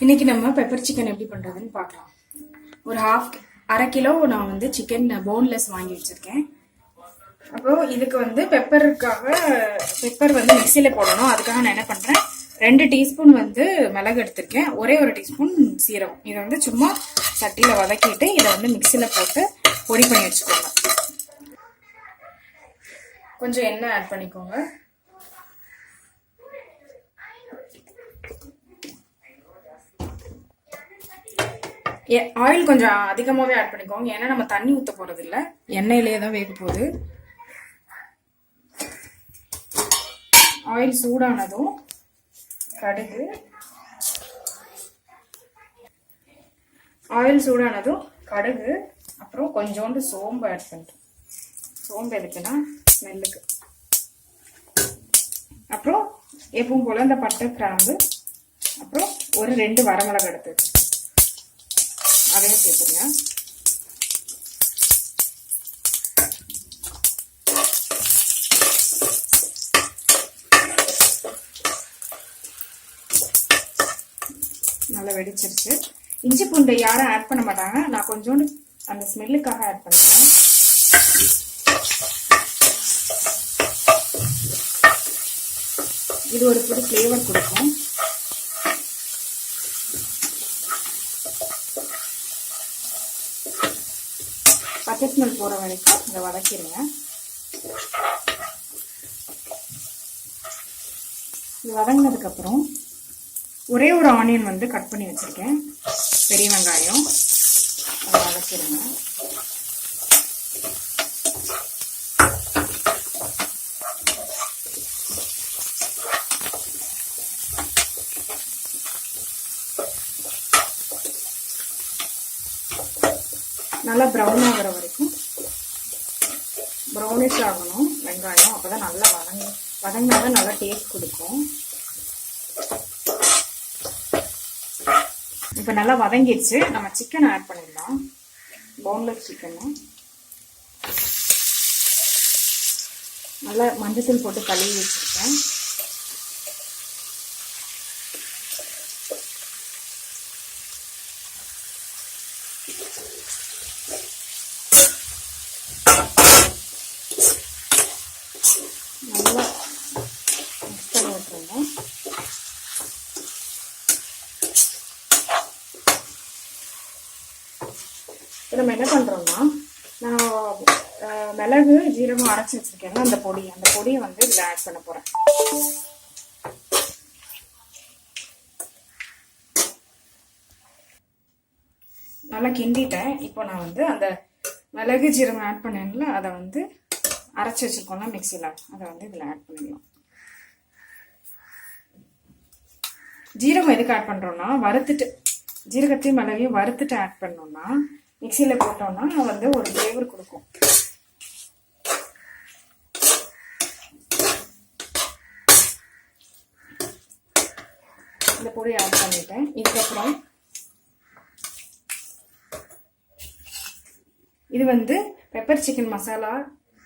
இன்னைக்கு நம்ம pepper chicken எப்படி பண்றதுன்னு பார்க்கலாம். ஒரு அரை கிலோ நான் வந்து சிக்கன் போன்லெஸ் வாங்கி வச்சிருக்கேன். அப்போ இதுக்கு வந்து பெப்பர் வந்து மிக்சியில போடணும். அதுக்காக நான் என்ன பண்றேன், 2 டீஸ்பூன் வந்து மிளகு எடுத்திருக்கேன், ஒரே ஒரு டீஸ்பூன் சீரகம். இதை வந்து சும்மா சட்டியில வதக்கிட்டு இதை வந்து மிக்சியில போட்டு பொடி பண்ணி வச்சுக்கோங்க. கொஞ்சம் எண்ணெய் ஆட் பண்ணிக்கோங்க. ஆயில் கொஞ்சம் அதிகமாகவே ஆட் பண்ணிக்கோங்க, ஏன்னா நம்ம தண்ணி ஊற்ற போறது இல்லை, எண்ணெயிலேயே தான் வேக போகுது. ஆயில் சூடானதும் கடுகு, அப்புறம் கொஞ்சோண்டு சோம்பு ஆட் பண்ணிட்டோம். சோம்பு எதுக்குன்னா ஸ்மெல்லுக்கு. அப்புறம் எப்பவும் போல இந்த பட்டை கிராம்பு, அப்புறம் ஒரு 2 வரமிளகாய் எடுத்து அதையும் சேர்த்துருங்க. நல்லா வெடிச்சிருச்சு. இஞ்சி பூண்டை யாரும் ஆட் பண்ண மாட்டாங்க, நான் கொஞ்சோண்டு அந்த ஸ்மெல்லுக்காக ஆட் பண்ணுறேன். இது ஒரு புது ஃப்ளேவர் கொடுக்கும். பச்சை ஸ்மெல் போகிற வரைக்கும் இதை வதக்கிடுங்க. இது வதங்கினதுக்கப்புறம் ஒரே ஒரு ஆனியன் வந்து கட் பண்ணி வச்சுருக்கேன், பெரிய வெங்காயம், அதை வதக்கிடுங்க. நல்லா ப்ரௌன் ஆகிற வரைக்கும், ப்ரௌனிஷ் ஆகணும் வெங்காயம். அப்போதான் நல்லா வதங்கினாதான் நல்லா டேஸ்ட் கொடுக்கும். இப்போ நல்லா வதங்கிடுச்சு. நம்ம சிக்கன் ஆட் பண்ணிடலாம். போன்லெஸ் சிக்கன் நல்லா மஞ்சத்தூள் போட்டு கழுவி வச்சிருக்கேன். நல்லா மிக்ஸ் பண்ணி விட்டுருங்க. இப்போ நம்ம என்ன பண்ணுறோம்னா, நான் மிளகு ஜீரகம் அரைச்சி வச்சுருக்கேன்னா அந்த பொடியை வந்து இதில் ஆட் பண்ண போகிறேன். நல்லா கிண்டிட்டேன். இப்போ நான் வந்து அந்த மிளகு ஜீரகம் ஆட் பண்ணேன்ல, அதை வந்து அரைச்சி வச்சுருக்கோம்னா மிக்சியில், அதை வந்து இதில் ஆட் பண்ணிடலாம். ஜீரகம் எதுக்கு ஆட் பண்ணுறோன்னா, ஜீரகத்தையும் மிளகையும் வறுத்துட்டு ஆட் பண்ணோம்னா, மிக்சியில் போட்டோம்னா வந்து ஒரு ஃப்ளேவர் கொடுக்கும். இந்த பொடி ஆட் பண்ணிட்டேன். இதுக்கப்புறம் இது வந்து பெப்பர் சிக்கன் மசாலா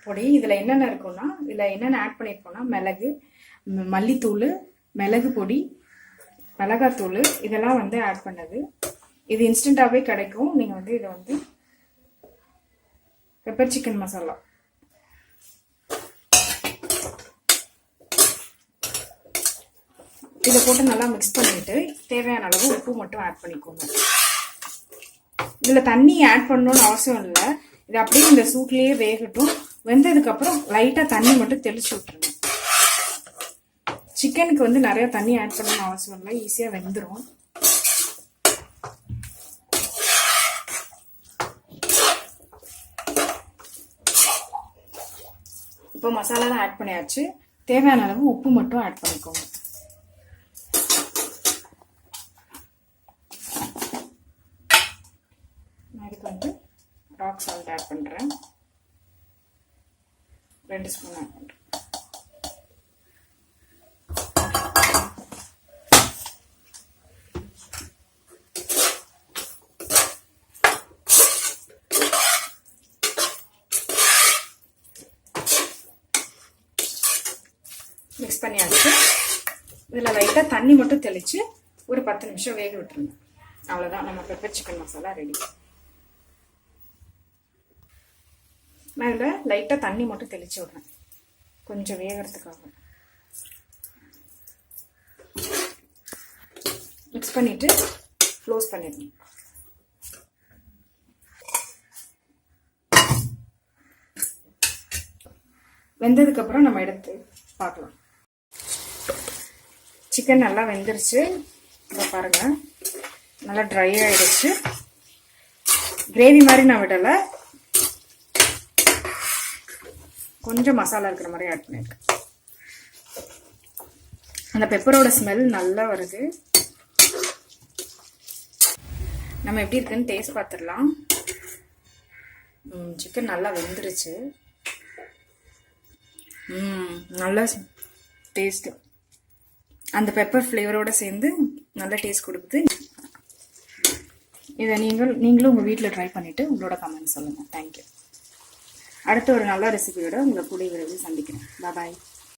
பொடி. இதில் என்னென்ன இருக்குன்னா, இதில் என்னென்ன ஆட் பண்ணியிருக்கோன்னா, மிளகு, மல்லித்தூள், மிளகு பொடி, மிளகாத்தூள், இதெல்லாம் வந்து ஆட் பண்ணது. இது இன்ஸ்டண்ட்டாகவே கிடைக்கும். நீங்கள் வந்து இதை வந்து பெப்பர் சிக்கன் மசாலா இதை போட்டு நல்லா மிக்ஸ் பண்ணிட்டு தேவையான அளவு உப்பு மட்டும் ஆட் பண்ணிக்கோங்க. இதில் தண்ணி ஆட் பண்ணணும்னு அவசியம் இல்லை. இது அப்படியே இந்த சூட்லேயே வேகட்டும். வெந்ததுக்கப்புறம் லைட்டாக தண்ணி மட்டும் தெளிச்சு விட்டுருங்க. சிக்கனுக்கு வந்து நிறைய தண்ணி ஆட் பண்ணணும்னு அவசியம் இல்லை, ஈஸியாக வெந்துடும். இப்போ மசாலாலாம் ஆட் பண்ணியாச்சு. தேவையான அளவு உப்பு மட்டும் ஆட் பண்ணிக்கோங்க. நான் இதுக்கு வந்து ராக் சால்ட் ஆட் பண்ணுறேன், 2 ஸ்பூன் ஆட் பண்ணுறேன். மிக்ஸ் பண்ணியாச்சு. இதில் லைட்டாக தண்ணி மட்டும் தெளித்து ஒரு 10 நிமிஷம் வேக விட்டுருங்க. அவ்வளோதான், நம்ம பெப்பர் சிக்கன் மசாலா ரெடி. நான் இதில் லைட்டாக தண்ணி மட்டும் தெளித்து விட்றேன் கொஞ்சம் வேகிறதுக்காக. மிக்ஸ் பண்ணிவிட்டு க்ளோஸ் பண்ணிடணும். வெந்ததுக்கப்புறம் நம்ம எடுத்து பார்க்கலாம். சிக்கன் நல்லா வெந்துருச்சு. இதை பாருங்கள், நல்லா ட்ரை ஆகிடுச்சு. கிரேவி மாதிரி நான் விடலை, கொஞ்சம் மசாலா இருக்கிற மாதிரி ஆட் பண்ணியிருக்கேன். அந்த பெப்பரோட ஸ்மெல் நல்லா வருது. நம்ம எப்படி இருக்குன்னு டேஸ்ட் பார்த்துடலாம். சிக்கன் நல்லா வெந்துருச்சு. நல்லா டேஸ்ட்டு, அந்த பெப்பர் ஃப்ளேவரோடு சேர்ந்து நல்ல டேஸ்ட் கொடுக்குது. இதை நீங்களும் உங்கள் வீட்டில் ட்ரை பண்ணிவிட்டு உங்களோட கமெண்ட் சொல்லுங்கள். தேங்க்யூ. அடுத்த ஒரு நல்ல ரெசிபியோட உங்களை கூடிய விரைவில் சந்திக்கிறேன். பாய்.